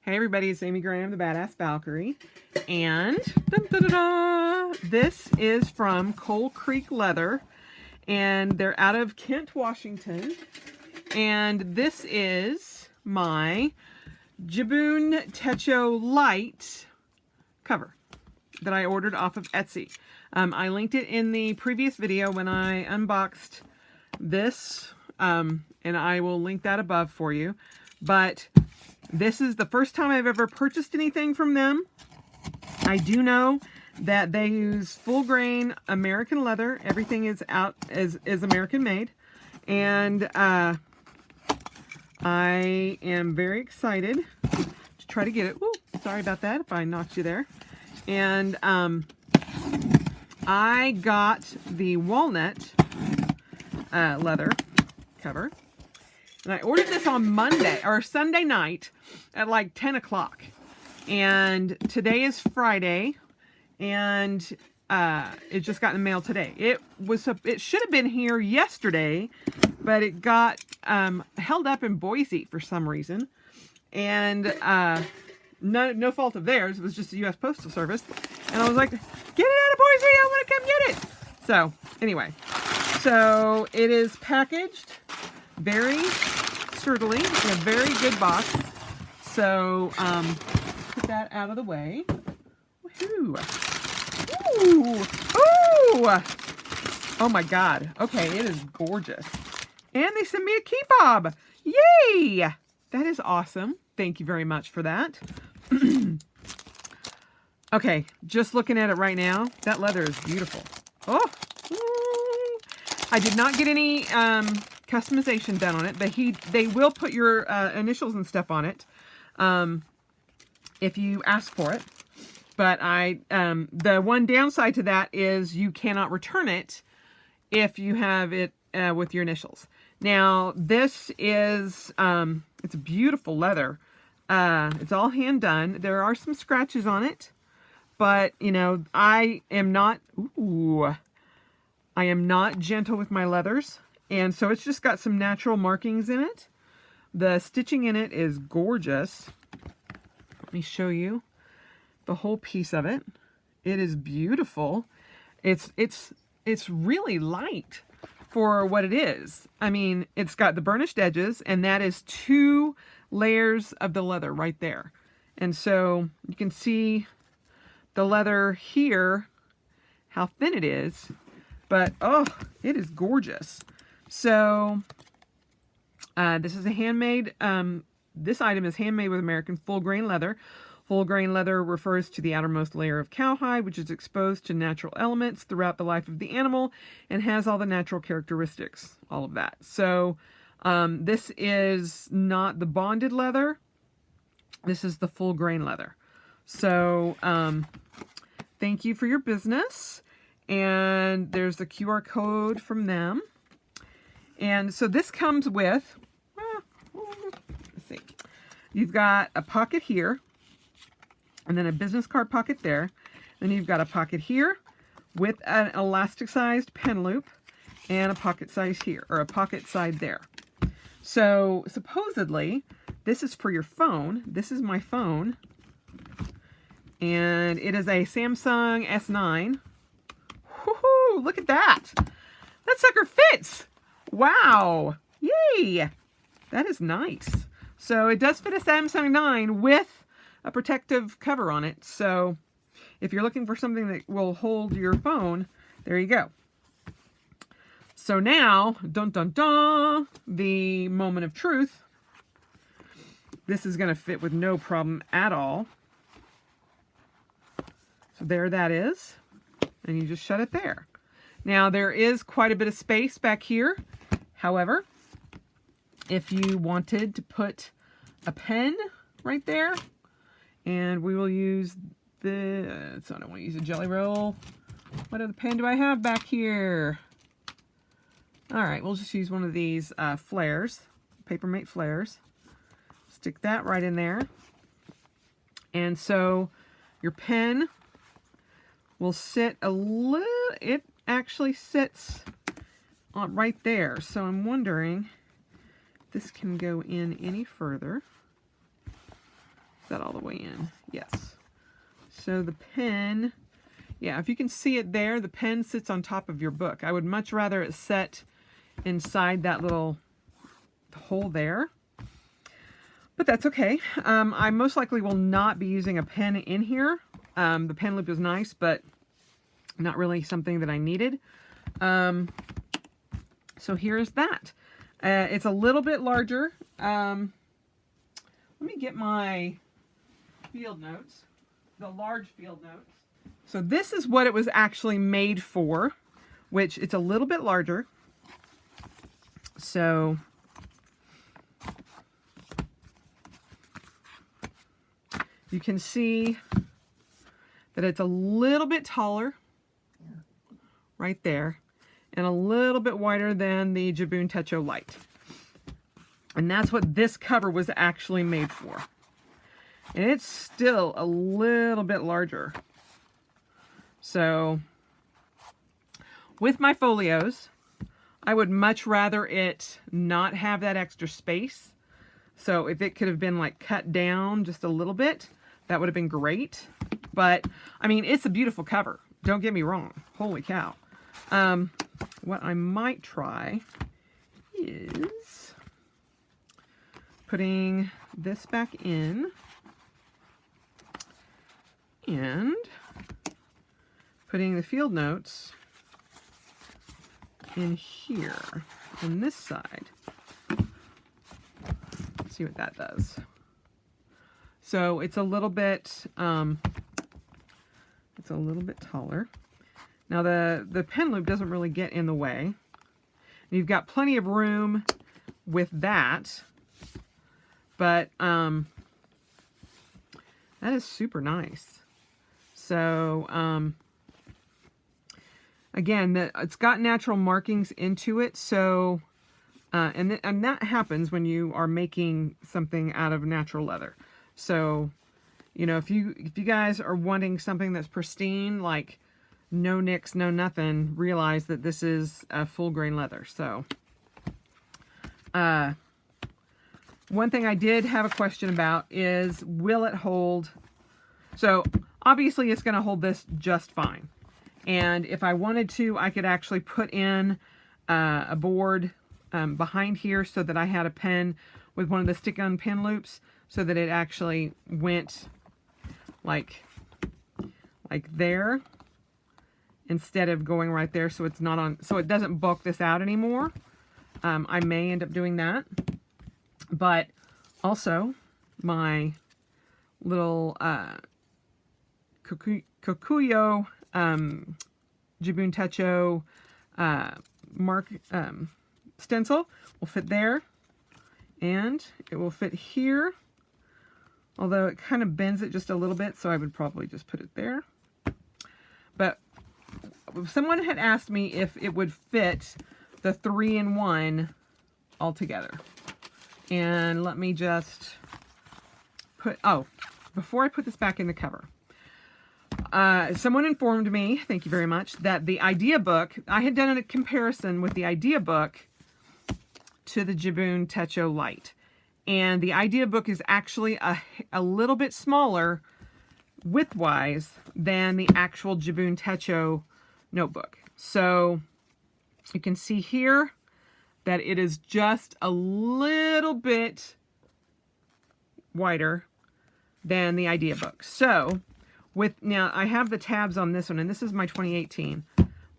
Hey everybody, it's Amy Graham, the Badass Valkyrie, and this is from Coal Creek Leather, and they're out of Kent, Washington, and this is my Jibun Techo Lite cover that I ordered off of Etsy. I linked it in the previous video when I unboxed this, and I will link that above for you, but this is the first time I've ever purchased anything from them. I do know that they use full grain American leather. Everything is American made. And I am very excited to try to get it. Ooh, sorry about that if I knocked you there. And I got the walnut leather cover. And I ordered this on Monday or Sunday night at like 10 o'clock. And today is Friday. And it just got in the mail today. It should have been here yesterday, but it got held up in Boise for some reason. And no fault of theirs. It was just the U.S. Postal Service. And I was like, get it out of Boise. I want to come get it. So anyway, so it is packaged very sturdily in a very good box. So put that out of the way. Woohoo! Ooh! Ooh! Oh my God! Okay, it is gorgeous. And they sent me a key fob. Yay! That is awesome. Thank you very much for that. Okay, just looking at it right now, that leather is beautiful. Oh! Ooh. I did not get any customization done on it, but they will put your initials and stuff on it if you ask for it. But the one downside to that is you cannot return it if you have it with your initials. Now this is it's beautiful leather. It's all hand done. There are some scratches on it, but you know I am not gentle with my leathers. And so it's just got some natural markings in it. The stitching in it is gorgeous. Let me show you the whole piece of it. It is beautiful. It's really light for what it is. I mean, it's got the burnished edges, and that is 2 layers of the leather right there. And so you can see the leather here, how thin it is. But, oh, it is gorgeous. So, this is a handmade, this item is handmade with American full grain leather. Full grain leather refers to the outermost layer of cowhide, which is exposed to natural elements throughout the life of the animal and has all the natural characteristics, all of that. So, this is not the bonded leather. This is the full grain leather. So, thank you for your business. And there's the QR code from them. And so this comes with, let's see, you've got a pocket here, and then a business card pocket there. Then you've got a pocket here with an elastic-sized pen loop and a pocket size here, or a pocket side there. So supposedly, this is for your phone. This is my phone. And it is a Samsung S9. Woohoo! Look at that! That sucker fits! Wow! Yay! That is nice. So it does fit a Samsung 9 with a protective cover on it. So if you're looking for something that will hold your phone, there you go. So now, dun dun dun, the moment of truth. This is going to fit with no problem at all. So there that is. And you just shut it there. Now there is quite a bit of space back here. However, if you wanted to put a pen right there, and we will use the, so I don't want to use a Jelly Roll. What other pen do I have back here? All right, we'll just use one of these flares, Papermate flares. Stick that right in there. And so your pen will sit a little, it actually sits on right there. So I'm wondering if this can go in any further. that all the way in? Yes. So the pen, yeah, if you can see it there, the pen sits on top of your book. I would much rather it set inside that little hole there. But that's okay. I most likely will not be using a pen in here. The pen loop is nice, but not really something that I needed. So here's that. It's a little bit larger. Let me get my field notes, the large field notes. So this is what it was actually made for, which it's a little bit larger. So you can see that it's a little bit taller right there and a little bit wider than the Jibun Techo Lite. And that's what this cover was actually made for. And it's still a little bit larger. So with my folios, I would much rather it not have that extra space. So if it could have been like cut down just a little bit, that would have been great. But I mean, it's a beautiful cover. Don't get me wrong. Holy cow. What I might try is putting this back in and putting the field notes in here on this side. Let's see what that does. So it's a little bit taller. Now the pen loop doesn't really get in the way. You've got plenty of room with that, but that is super nice. So again, it's got natural markings into it. So and that happens when you are making something out of natural leather. So you know, if you guys are wanting something that's pristine, like no nicks, no nothing, realize that this is a full grain leather. So one thing I did have a question about is, will it hold? So obviously it's going to hold this just fine. And if I wanted to, I could actually put in a board behind here so that I had a pen with one of the stick-on pin loops so that it actually went like there instead of going right there, so it's not on, so it doesn't bulk this out anymore. I may end up doing that. But also my little Kokuyo Jibun Techo stencil will fit there, and it will fit here, although it kind of bends it just a little bit, so I would probably just put it there. But someone had asked me if it would fit the 3-in-1 all together. And let me just put, oh, before I put this back in the cover, someone informed me, thank you very much, that the idea book, I had done a comparison with the idea book to the Jibun Techo Lite. And the idea book is actually a little bit smaller width-wise than the actual Jibun Techo notebook. So you can see here that it is just a little bit wider than the idea book. So now I have the tabs on this one, and this is my 2018,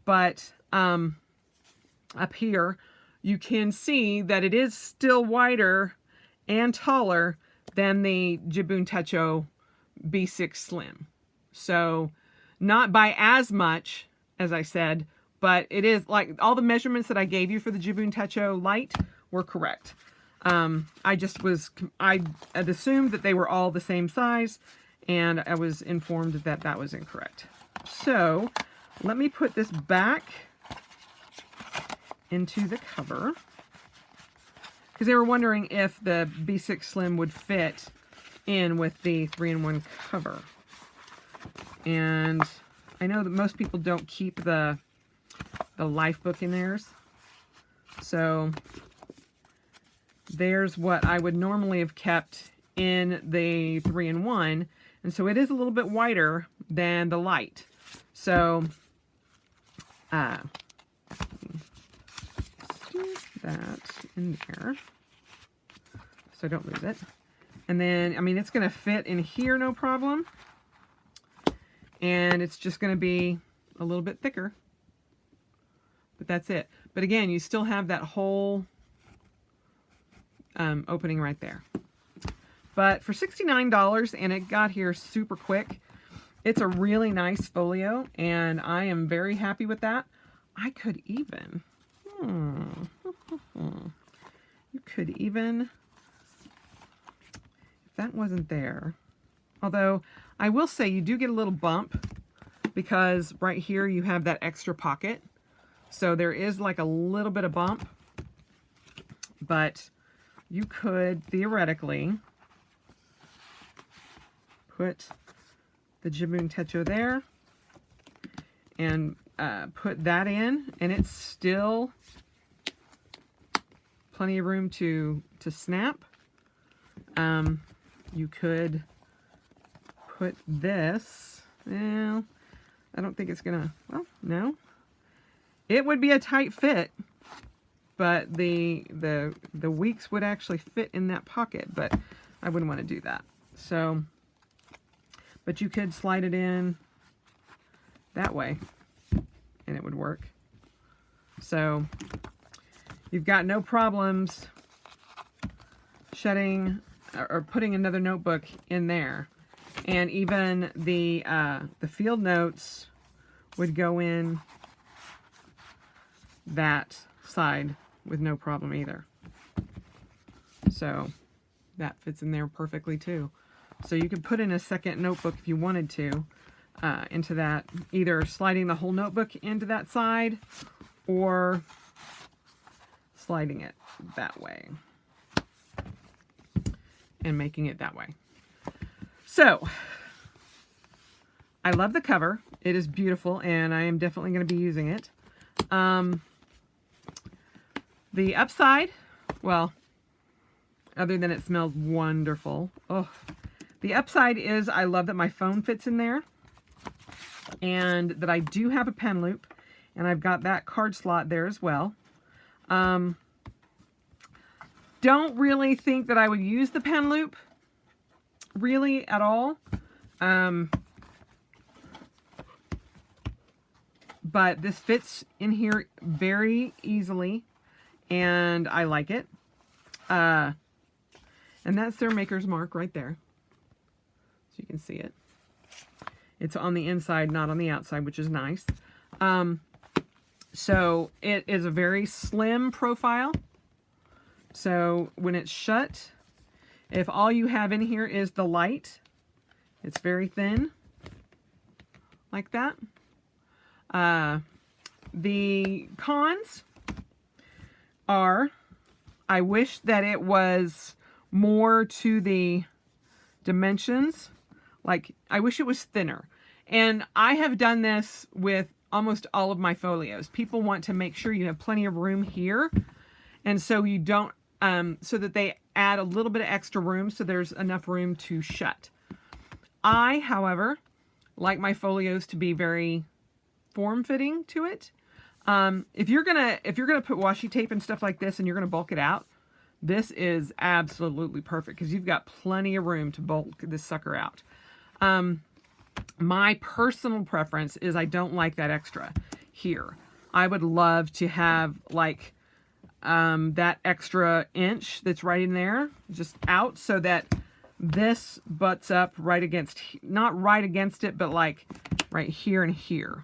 but up here you can see that it is still wider and taller than the Jibun Techo B6 Slim. So not by as much, as I said, but it is like all the measurements that I gave you for the Jibun Techo Lite were correct. I had assumed that they were all the same size, and I was informed that that was incorrect. So let me put this back into the cover, because they were wondering if the B6 Slim would fit in with the 3-in-1 cover. And I know that most people don't keep the life book in theirs. So there's what I would normally have kept in the 3-in-1, and so it is a little bit wider than the light. So stick that in there so I don't lose it. And then, I mean, it's going to fit in here no problem. And it's just going to be a little bit thicker. But that's it. But again, you still have that whole opening right there. But for $69, and it got here super quick, it's a really nice folio, and I am very happy with that. I could even, you could even, if that wasn't there, although I will say you do get a little bump because right here you have that extra pocket. So there is like a little bit of bump, but you could theoretically put the Jibun Techo there and put that in, and it's still plenty of room to snap. You could put this, well, I don't think it's gonna, well, no. It would be a tight fit, but the weeks would actually fit in that pocket, but I wouldn't want to do that. So, but you could slide it in that way, and it would work. So, you've got no problems shutting or putting another notebook in there. And even the field notes would go in that side with no problem either. So that fits in there perfectly too. So you could put in a second notebook if you wanted to into that, either sliding the whole notebook into that side or sliding it that way and making it that way. So I love the cover. It is beautiful, and I am definitely going to be using it. The upside, well, other than it smells wonderful. Oh, the upside is I love that my phone fits in there, and that I do have a pen loop, and I've got that card slot there as well. Don't really think that I would use the pen loop really at all. But this fits in here very easily, and I like it. And that's their maker's mark right there. So you can see it. It's on the inside, not on the outside, which is nice. So it is a very slim profile. So when it's shut, if all you have in here is the light, it's very thin, like that. The cons are, I wish that it was more to the dimensions. Like, I wish it was thinner. And I have done this with almost all of my folios. People want to make sure you have plenty of room here. And so you don't, so that they add a little bit of extra room so there's enough room to shut. I, however, like my folios to be very form-fitting to it. If you're gonna put washi tape and stuff like this and you're gonna bulk it out, this is absolutely perfect because you've got plenty of room to bulk this sucker out. My personal preference is I don't like that extra here. I would love to have like that extra inch that's right in there just out so that this butts up right against, not right against it, but like right here and here,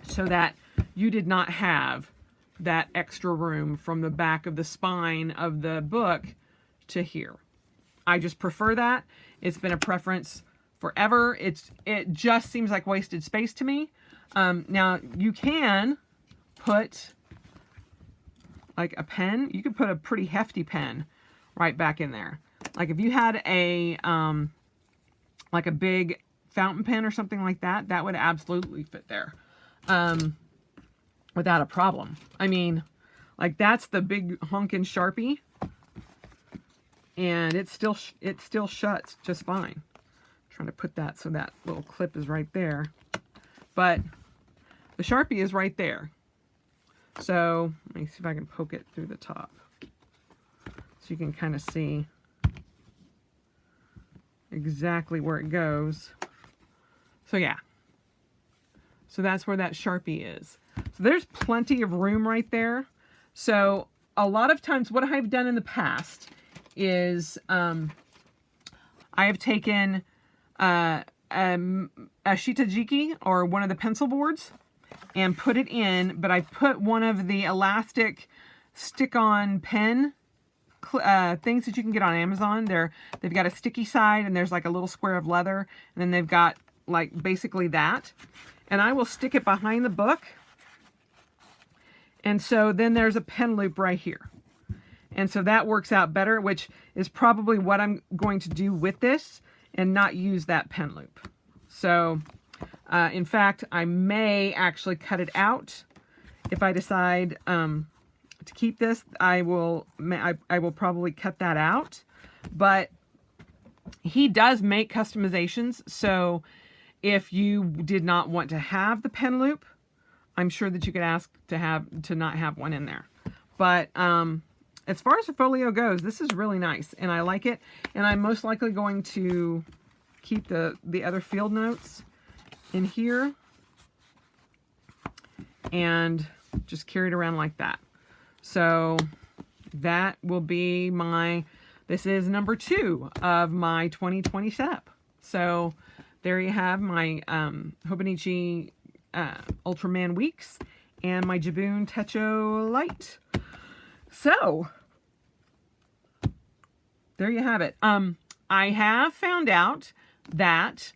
so that you did not have that extra room from the back of the spine of the book to here. I just prefer that. It's been a preference forever. It just seems like wasted space to me. Now you can put like a pen. You could put a pretty hefty pen right back in there. Like if you had a like a big fountain pen or something like that, that would absolutely fit there. Without a problem. I mean, like that's the big honkin' Sharpie. and it still shuts just fine. I'm trying to put that so that little clip is right there, but the Sharpie is right there. So let me see if I can poke it through the top so you can kind of see exactly where it goes. So yeah, so that's where that Sharpie is. So there's plenty of room right there. So a lot of times what I've done in the past is I have taken a shitajiki, or one of the pencil boards, and put it in, but I put one of the elastic stick-on pen things that you can get on Amazon. They've got a sticky side, and there's like a little square of leather, and then they've got like basically that. And I will stick it behind the book. And so then there's a pen loop right here. And so that works out better, which is probably what I'm going to do with this, and not use that pen loop. So, in fact, I may actually cut it out. If I decide to keep this, I will probably cut that out. But he does make customizations, so if you did not want to have the pen loop, I'm sure that you could ask to not have one in there. But as far as the folio goes, this is really nice, and I like it. And I'm most likely going to keep the other field notes in here and just carry it around like that. So that will be this is number 2 of my 2020 setup. So there you have my Hobonichi Ultraman Weeks and my Jibun Techo Lite. So there you have it. I have found out that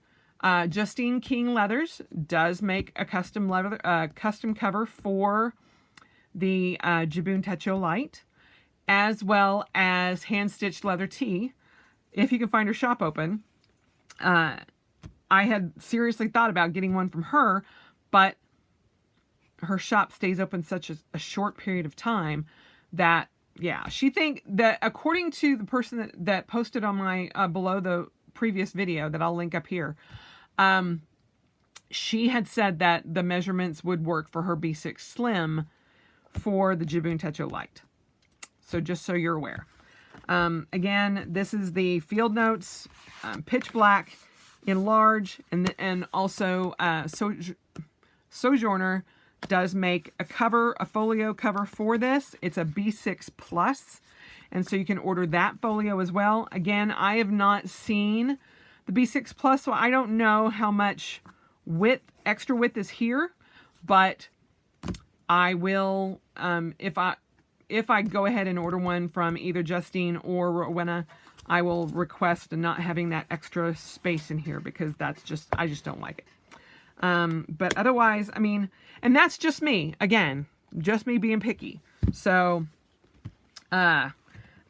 Justine King Leathers does make a custom cover for the Jibun Techo Lite, as well as hand-stitched leather tee, if you can find her shop open. I had seriously thought about getting one from her, but her shop stays open such a short period of time that, yeah, she think that, according to the person that posted on my below the previous video that I'll link up here, she had said that the measurements would work for her B6 Slim for the Jibun Techo Lite. So just so you're aware. Again, this is the field notes, pitch black in large, and also Sojourner does make a folio cover for this. It's a B6 Plus, and so you can order that folio as well. Again, I have not seen the B6 Plus, so I don't know how much extra width is here, but I will, if I go ahead and order one from either Justine or Rowena, I will request not having that extra space in here, because I just don't like it. But otherwise, I mean, and that's just me, again, just me being picky. So,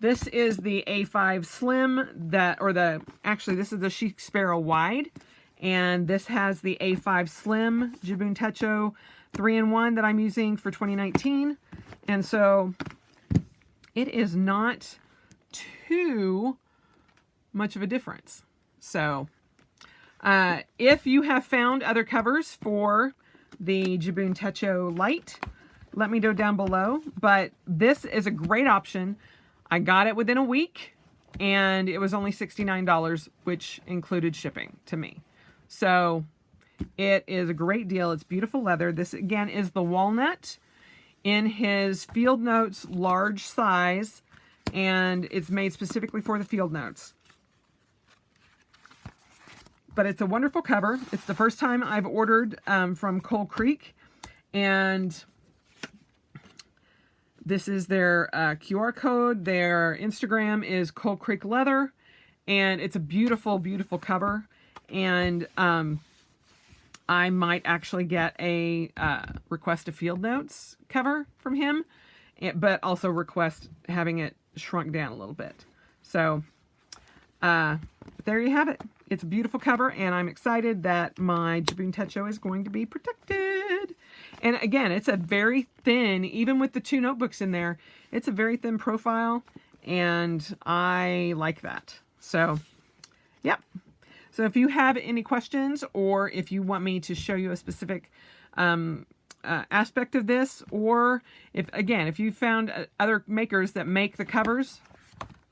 this is the A5 Slim actually this is the Chic Sparrow Wide, and this has the A5 Slim Jibun Techo 3-in-1 that I'm using for 2019. And so it is not too much of a difference. So if you have found other covers for the Jibun Techo Lite, let me know down below. But this is a great option. I got it within a week, and it was only $69, which included shipping to me. So it is a great deal. It's beautiful leather. This, again, is the Walnut in his Field Notes large size, and it's made specifically for the Field Notes. But it's a wonderful cover. It's the first time I've ordered from Coal Creek, and this is their QR code. Their Instagram is Coal Creek Leather, and it's a beautiful, beautiful cover. And I might actually get a request a Field Notes cover from him, but also request having it shrunk down a little bit. So there you have it. It's a beautiful cover, and I'm excited that my Jibun Techo is going to be protected. And again, it's a very thin, even with the 2 notebooks in there, it's a very thin profile, and I like that. So, yep. So if you have any questions, or if you want me to show you a specific aspect of this, or if you found other makers that make the covers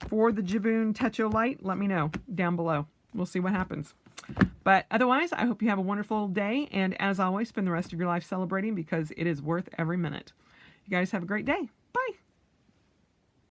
for the Jibun Techo Lite, let me know down below. We'll see what happens. But otherwise, I hope you have a wonderful day, and as always, spend the rest of your life celebrating, because it is worth every minute. You guys have a great day.